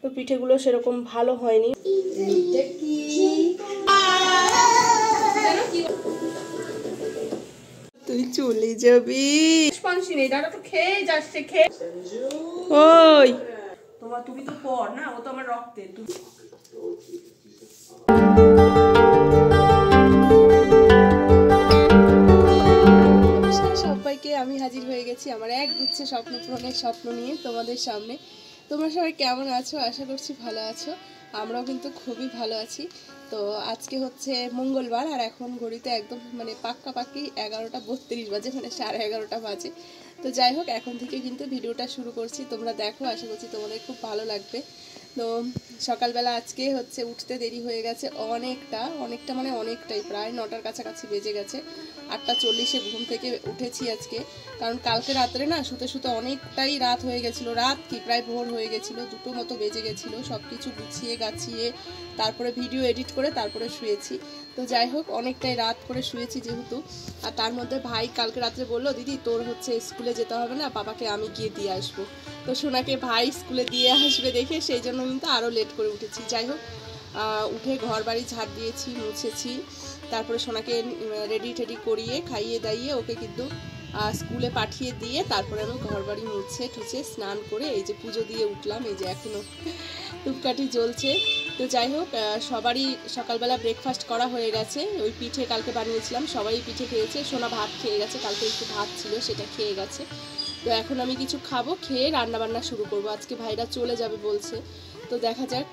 তো পিঠেগুলো সেরকম ভালো হয়নি। তুই চলে যাবি, ওই তোমার তুমি তো পর না, ও তো আমার রক্তে। সবাইকে আমি হাজির হয়ে গেছি আমার এক গুচ্ছ স্বপ্ন পূরণের স্বপ্ন নিয়ে তোমাদের সামনে। তোমরা সবাই কেমন আছো? আশা করছি ভালো আছো। আমরাও কিন্তু খুবই ভালো আছি। তো আজকে হচ্ছে মঙ্গলবার, আর এখন ঘড়িতে একদম মানে পাক্কি 11:32 বাজে, মানে 11:30 বাজে। তো যাই হোক, এখন থেকে কিন্তু ভিডিওটা শুরু করছি, তোমরা দেখো, আশা করছি তোমাদের খুব ভালো লাগবে। তো সকালবেলা আজকে হচ্ছে উঠতে দেরি হয়ে গেছে অনেকটা মানে অনেকটাই, প্রায় 9টার কাছাকাছি বেজে গেছে। 8:40-এ ঘুম থেকে উঠেছি আজকে, কারণ কালকে রাত্রে না শুতে শুতে অনেকটাই রাত হয়ে গেছিলো। রাত কি প্রায় ভোর হয়ে গেছিলো, 2টো মতো বেজে গেছিলো। সব কিছু গুছিয়ে গাছিয়ে তারপরে ভিডিও এডিট করে তারপরে শুয়েছি। তো যাই হোক, অনেকটাই রাত করে শুয়েছি যেহেতু। আর তার মধ্যে ভাই কালকে রাত্রে বললো, দিদি তোর হচ্ছে স্কুলে যেতে হবে না, বাবাকে আমি গিয়ে দিয়ে আসবো। তো সোনাকে ভাই স্কুলে দিয়ে আসবে দেখে সেই জন্য কিন্তু আরও লেট করে উঠেছি। যাই হোক, উঠে ঘর বাড়ি ঝাড় দিয়েছি, মুছেছি, তারপরে সোনাকে রেডি টেডি করিয়ে খাইয়ে দাইয়ে ওকে কিন্তু স্কুলে পাঠিয়ে দিয়ে তারপরে আমি ঘর বাড়ি মুছে টুছে স্নান করে এই যে পুজো দিয়ে উঠলাম। এই যে এখনও ধূপকাঠি জ্বলছে। তো যাই হোক, সবারই সকালবেলা ব্রেকফাস্ট করা হয়ে গেছে। ওই পিঠে কালকে বানিয়েছিলাম, সবাই পিঠে খেয়েছে। সোনা ভাত খেয়ে গেছে, কালকে একটু ভাত ছিল সেটা খেয়ে গেছে। তো এখন আমি কিছু খাবো, খেয়ে রান্নাবান্না শুরু করব। আজকে ভাইরা চলে যাবে বলছে, তো দেখা যাক।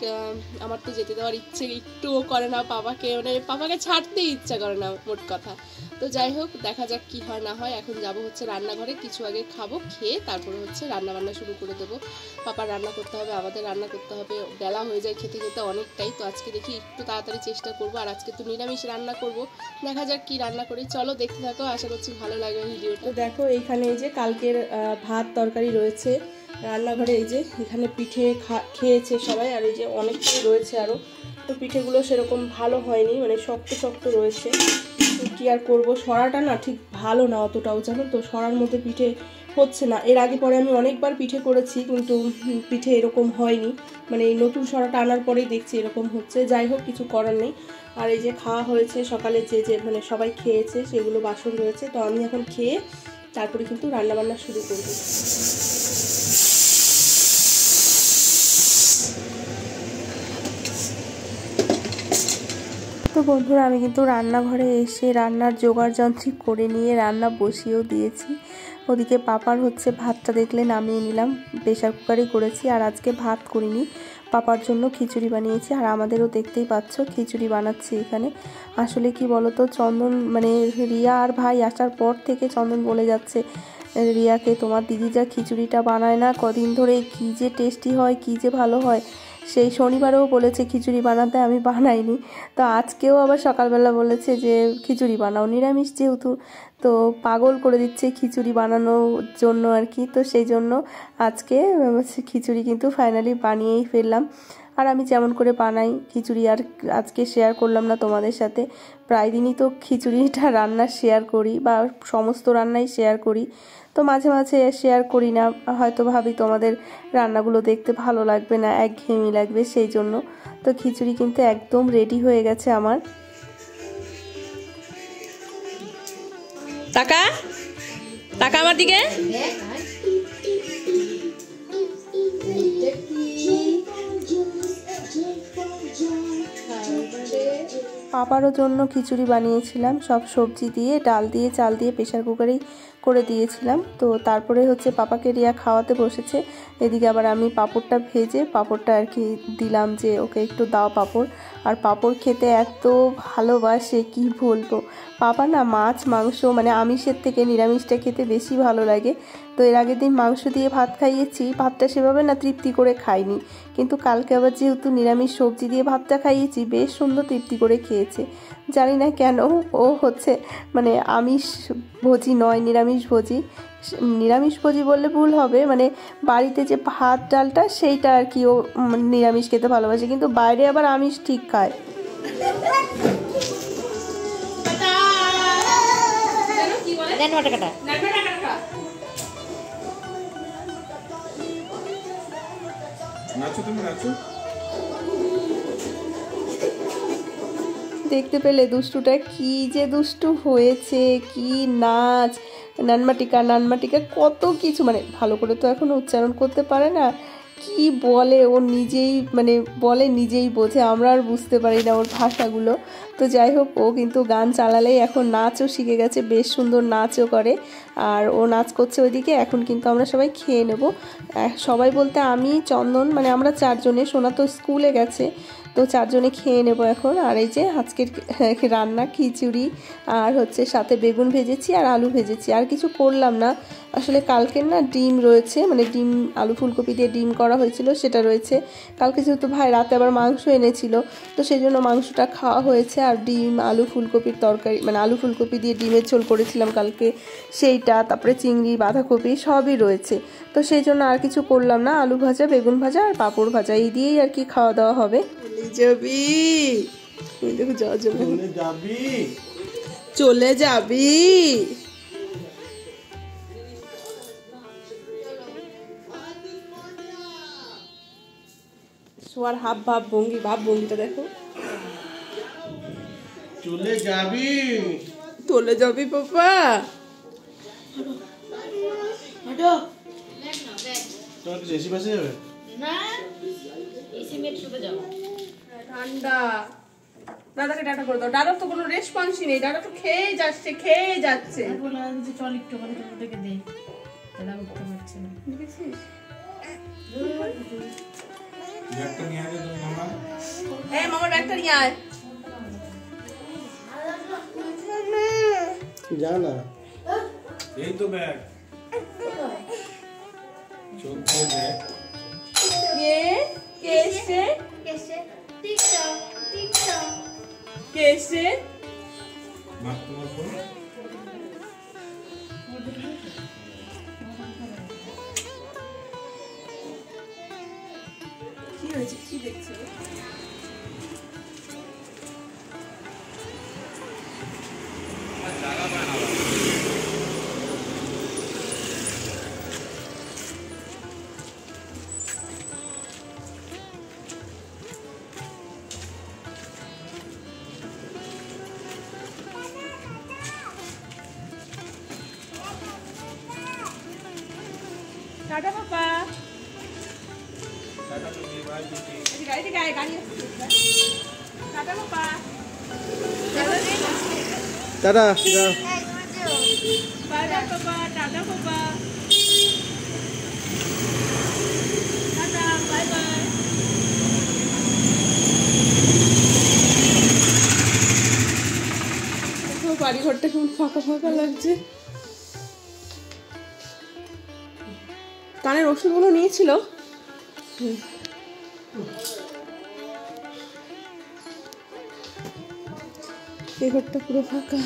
আমার তো যেতে দেওয়ার ইচ্ছে একটুও করে না পাপাকে, মানে পাপাকে ছাড়তেই ইচ্ছা করে না মোট কথা। তো যাই হোক, দেখা যাক কি হয় না হয়। এখন যাব হচ্ছে রান্নাঘরে, কিছু আগে খাবো, খেয়ে তারপরে হচ্ছে রান্নাবান্না শুরু করে দেবো। পাপা রান্না করতে হবে, আমাদের রান্না করতে হবে, বেলা হয়ে যায় খেতে খেতে অনেকটাই। তো আজকে দেখি একটু তাড়াতাড়ি চেষ্টা করবো। আর আজকে তো নিরামিষ রান্না করব, দেখা যাক কি রান্না করি। চলো দেখতে থাকো, আশা করছি ভালো লাগবে ভিডিওটা। তো দেখো, এইখানে এই যে কালকের ভাত তরকারি রয়েছে রান্নাঘরে। এই যে এখানে পিঠে খেয়েছে সবাই, আর এই যে অনেকটাই রয়েছে আরও। তো পিঠেগুলো সেরকম ভালো হয়নি, মানে শক্ত শক্ত রয়েছে। কি আর করব, সরাটা না ঠিক ভালো না অতটাও, জানো তো, সরার মধ্যে পিঠে হচ্ছে না। এর আগে পরে আমি অনেকবার পিঠে করেছি, কিন্তু পিঠে এরকম হয়নি। মানে এই নতুন সরাটা আনার পরেই দেখছি এরকম হচ্ছে। যাই হোক, কিছু করার নেই। আর এই যে খাওয়া হয়েছে সকালে, যে মানে সবাই খেয়েছে সেগুলো বাসন রয়েছে। তো আমি এখন খেয়ে তারপরে কিন্তু রান্নাবান্না শুরু করব। তো বন্ধুরা, আমি কিন্তু রান্নাঘরে এসে রান্নার জোগাড় যন্ত্র করে নিয়ে রান্না বসিয়েও দিয়েছি। ওদিকে পাপার হচ্ছে ভাতটা দেখলে নামিয়ে নিলাম, প্রেশার কুকারেই করেছি। আর আজকে ভাত করিনি, পাপার জন্য খিচুড়ি বানিয়েছি। আর আমাদেরও দেখতেই পাচ্ছ খিচুড়ি বানাচ্ছি এখানে। আসলে কি বলতো, চন্দন মানে রিয়া আর ভাই আসার পর থেকে চন্দন বলে যাচ্ছে রিয়াকে, তোমার দিদি যা খিচুড়িটা বানায় না কদিন ধরে, কী যে টেস্টি হয়, কী যে ভালো হয়। সেই শনিবারেও বলেছে খিচুড়ি বানাতে, আমি বানাইনি। তো আজকেও আবার সকালবেলা বলেছে যে খিচুড়ি বানাও, নিরামিষ যেহেতু। তো পাগল করে দিচ্ছে খিচুড়ি বানানোর জন্য আর কি। তো সেই জন্য আজকে খিচুড়ি কিন্তু ফাইনালি বানিয়েই ফেললাম। আর আমি যেমন করে বানাই খিচুড়ি আর আজকে শেয়ার করলাম না তোমাদের সাথে। প্রায় দিনই তো খিচুড়িটা রান্না শেয়ার করি, বা সমস্ত রান্নাই শেয়ার করি। তো মাঝে মাঝে শেয়ার করি না, হয়তো ভাবি তোমাদের রান্নাগুলো দেখতে ভালো লাগবে না, একঘেয়েমি লাগবে, সেই জন্য। তো খিচুড়ি কিন্তু একদম রেডি হয়ে গেছে আমার। টাকা টাকা আমার দিকে। পাপারও জন্য খিচুড়ি বানিয়েছিলাম, সব সবজি দিয়ে, ডাল দিয়ে, চাল দিয়ে প্রেশার কুকারেই করে দিয়েছিলাম। তো তারপরে হচ্ছে পাপাকে রিয়া খাওয়াতে বসেছে। এদিকে আবার আমি পাঁপড়টা ভেজে পাঁপড়টা আর কি দিলাম, যে ওকে একটু দাও পাঁপড়। আর পাঁপড় খেতে এত ভালোবাসে কি বলবো। পাপা না মাছ মাংস মানে আমিষের থেকে নিরামিষটা খেতে বেশি ভালো লাগে। তো এর আগের দিন মাংস দিয়ে ভাত খাইয়েছি, ভাতটা সেভাবে না তৃপ্তি করে খাইনি। কিন্তু কালকে আবার যেহেতু নিরামিষ সবজি দিয়ে ভাতটা খাইয়েছি, বেশ সুন্দর তৃপ্তি করে খেয়েছে। জানি না কেন, ও হচ্ছে মানে আমিষ ভোজি নয়, নিরামিষ ভোজি। নিরামিষ ভোজি বললে ভুল হবে, মানে বাড়িতে যে ভাত ডালটা সেইটা আর কি ও নিরামিষ খেতে ভালোবাসে, কিন্তু বাইরে আবার আমিষ ঠিক খায়। দেখতে পেলে দুষ্টুটা কি যে দুষ্টু হয়েছে, কি নাচ, নানমাটিকা নানমাটিকা কত কিছু, মানে ভালো করে তো এখন উচ্চারণ করতে পারে না, কি বলে ও নিজেই মানে বলে নিজেই বোঝে, আমরা আর বুঝতে পারি না ওর ভাষাগুলো। তো যাই হোক, ও কিন্তু গান চালালেই এখন নাচও শিখে গেছে, বেশ সুন্দর নাচও করে। আর ও নাচ করছে ওইদিকে। এখন কিন্তু আমরা সবাই খেয়ে নেব। সবাই বলতে আমি, চন্দন, মানে আমরা চারজনে, সোনা তো স্কুলে গেছে, তো চারজনে খেয়ে নেব এখন। আর এই যে আজকের রান্না খিচুড়ি আর হচ্ছে সাথে বেগুন ভেজেছি আর আলু ভেজেছি, আর কিছু করলাম না আসলে। কালকের না ডিম রয়েছে, মানে ডিম আলু ফুলকপি দিয়ে ডিম করা হয়েছিল, সেটা রয়েছে। কালকে যেহেতু ভাই রাতে আবার মাংস এনেছিল, তো সেই জন্য মাংসটা খাওয়া হয়েছে। আর ডিম আলু ফুলকপির তরকারি, মানে আলু ফুলকপি দিয়ে ডিমের ঝোল করেছিলাম কালকে, সেইটা, তারপরে চিংড়ি বাঁধাকপি সবই রয়েছে। তো সেই জন্য আর কিছু করলাম না, আলু ভাজা বেগুন ভাজা আর পাঁপড় ভাজা, এই দিয়েই আর কি খাওয়া দাওয়া হবে। যাবি দেখো, চলে যাবি শোয়ার হাব ভাব ভঙ্গি, ভাব ভঙ্গিটা দেখো। চলে যাবি, চলে যাবি পাপা। তোর কি এসি বাসে যাবে? না, এসি মেট্রোতে যাব। ঠান্ডা। দাদাকে ডাটা করে দাও। দাদার তো কোনো রেসপন্সই নেই, দাদা তো খেয়ে যাচ্ছে খেয়ে যাচ্ছে। বললাম যে চল একটু করে তুমি থেকে দে, দাদা উঠতে পারছে না। দেখেছিস? ব্যাগটা নিয়ে আয় তুমি মামা। এই মামার ব্যাগটা নিয়ে আয়। যা না, এই তো ব্যাগ। চোখ দিয়ে দেখ। কে এসছে? কে এসছে? মাপ তোমার ফোন। কি হয়েছে, কি দেখছো? Tata papa. টাটা তুমি, বাই বিটি। এই গাড়ি থেকে আয়, গাড়ি আসছে। Tata papa. টাটা, যা। Bye bye papa, tata papa. Tata, bye bye. বাড়ি ঘরটা কেমন ফাঁকা ফাঁকা লাগছে। কানের ওষুধগুলো নিয়েছিল। এই ঘরটা পুরো ফাঁকা।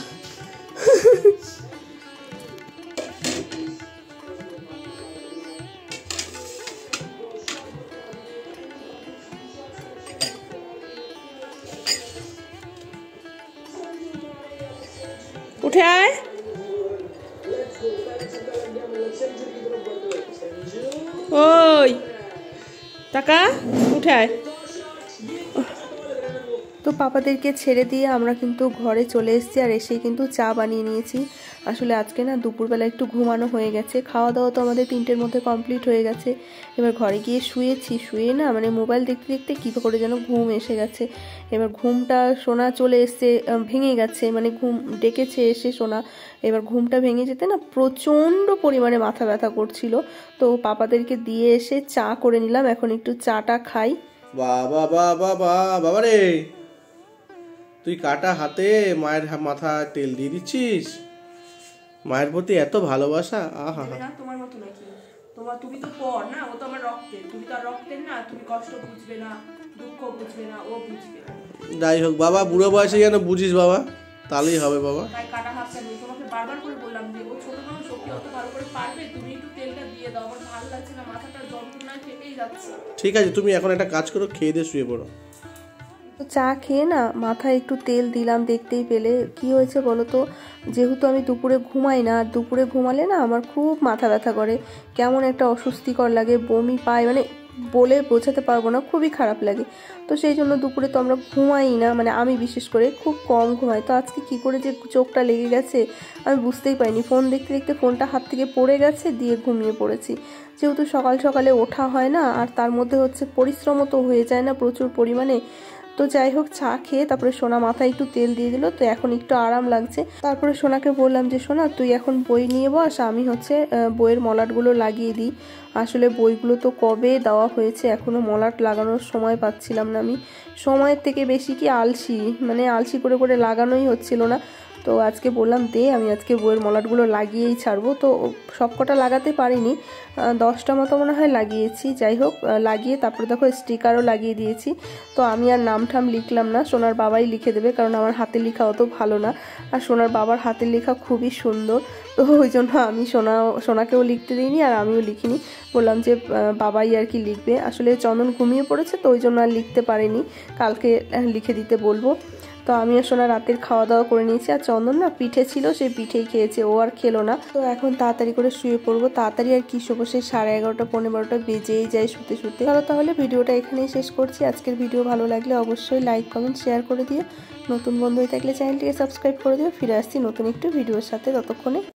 উঠে আয়। ওই টাকা, উঠে আয়। তো পাপাদেরকে ছেড়ে দিয়ে আমরা কিন্তু ঘরে চলে এসেছি, আর এসেই কিন্তু চা বানিয়ে নিয়েছি। আসলে আজকে না দুপুরবেলা একটু ঘুমানো হয়ে গেছে, খাওয়া দাওয়া তো আমাদের 3টের মধ্যে কমপ্লিট হয়ে গেছে। এবার ঘরে গিয়ে শুয়েছি, শুয়ে না মানে মোবাইল দেখতে দেখতে কী করে যেন ঘুম এসে গেছে। এবার ঘুমটা সোনা চলে এসছে, ভেঙে গেছে, মানে ঘুম ডেকেছে এসে সোনা। এবার ঘুমটা ভেঙে যেতে না প্রচণ্ড পরিমাণে মাথা ব্যথা করছিল। তো পাপাদেরকে দিয়ে এসে চা করে নিলাম, এখন একটু চাটা খাই। বাবা বাবা বাবা রে, তুই কাটা হাতে মায়ের মাথা তেল দিয়ে দিচ্ছিস। মায়ের প্রতি এত ভালোবাসা। আহা, তোমার মতো নাকি? তুমি তো পর না, ও তো আমার রক্তের। তুমি তো আর রক্তের না, তুমি কষ্ট বুঝবে না, দুঃখ বুঝবে না, ও বুঝবে। যাই হোক বাবা, বুড়ো বয়সে যেন বুঝিস বাবা, তাহলেই হবে বাবা। তাই কাটা হাতটা নিয়ে তোমাকে বারবার করে বললাম যে ও ছোট মানুষ, ওকে অত ভালো করে পারবে, তুমি একটু তেলটা দিয়ে দাও, আমার ভালো লাগছে না, মাথাটা যন্ত্রণায় ফেটেই যাচ্ছে। ঠিক আছে, তুমি এখন একটা কাজ করো, খেয়ে দিয়ে শুয়ে পড়ো। তো চা খেয়ে না মাথায় একটু তেল দিলাম। দেখতেই পেলে কি হয়েছে বলো তো, যেহেতু আমি দুপুরে ঘুমাই না, দুপুরে ঘুমালে না আমার খুব মাথা ব্যথা করে, কেমন একটা অস্বস্তিকর লাগে, বমি পায়, মানে বলে বোঝাতে পারবো না, খুবই খারাপ লাগে। তো সেই জন্য দুপুরে তো আমরা ঘুমাই না, মানে আমি বিশেষ করে খুব কম ঘুমাই। তো আজকে কি করে যে চোখটা লেগে গেছে আমি বুঝতেই পারিনি, ফোন দেখতে দেখতে ফোনটা হাত থেকে পড়ে গেছে, দিয়ে ঘুমিয়ে পড়েছি। যেহেতু সকাল সকালে ওঠা হয় না, আর তার মধ্যে হচ্ছে পরিশ্রমও তো হয়ে যায় না প্রচুর পরিমাণে। তো যাই হোক, চা খেয়ে তারপরে সোনা মাথায় একটু তেল দিয়ে দিল, তো এখন একটু আরাম লাগছে। তারপরে সোনাকে বললাম যে সোনা তুই এখন বই নিয়ে বস, আমি হচ্ছে বইয়ের মলাটগুলো লাগিয়ে দিই। আসলে বইগুলো তো কবে দেওয়া হয়েছে, এখনো মলাট লাগানোর সময় পাচ্ছিলাম না। আমি সময়ের থেকে বেশি কি আলসি, মানে আলসি করে করে লাগানোই হচ্ছিল না। তো আজকে বললাম দে, আমি আজকে বইয়ের মলাটগুলো লাগিয়েই ছাড়বো। তো সব কটা লাগাতে পারিনি, 10টা মতো মনে হয় লাগিয়েছি। যাই হোক, লাগিয়ে তারপরে দেখো স্টিকারও লাগিয়ে দিয়েছি। তো আমি আর নাম ঠাম লিখলাম না, সোনার বাবাই লিখে দেবে, কারণ আমার হাতের লেখা অত ভালো না, আর সোনার বাবার হাতের লেখা খুবই সুন্দর। তো ওই জন্য আমি সোনাকেও লিখতে দিইনি আর আমিও লিখিনি, বললাম যে বাবাই আর কি লিখবে। আসলে চন্দন ঘুমিয়ে পড়েছে, তো ওই জন্য আর লিখতে পারিনি, কালকে লিখে দিতে বলবো। তো আমিও সোনা রাতের খাওয়া দাওয়া করে নিয়েছি, আর চন্দন না পিঠে ছিল, সেই পিঠেই খেয়েছে, ও আর খেলো না। তো এখন তাড়াতাড়ি করে শুয়ে পড়বো, তাড়াতাড়ি আর কি শোবো, সেই 11:30 পৌনে 12টা বেজেই যায় শুতে শুতে। তাহলে ভিডিওটা এখানেই শেষ করছি। আজকের ভিডিও ভালো লাগলে অবশ্যই লাইক কমেন্ট শেয়ার করে দিও, নতুন বন্ধু হয়ে থাকলে চ্যানেলটিকে সাবস্ক্রাইব করে দিও। ফিরে আসছি নতুন একটু ভিডিওর সাথে, ততক্ষণে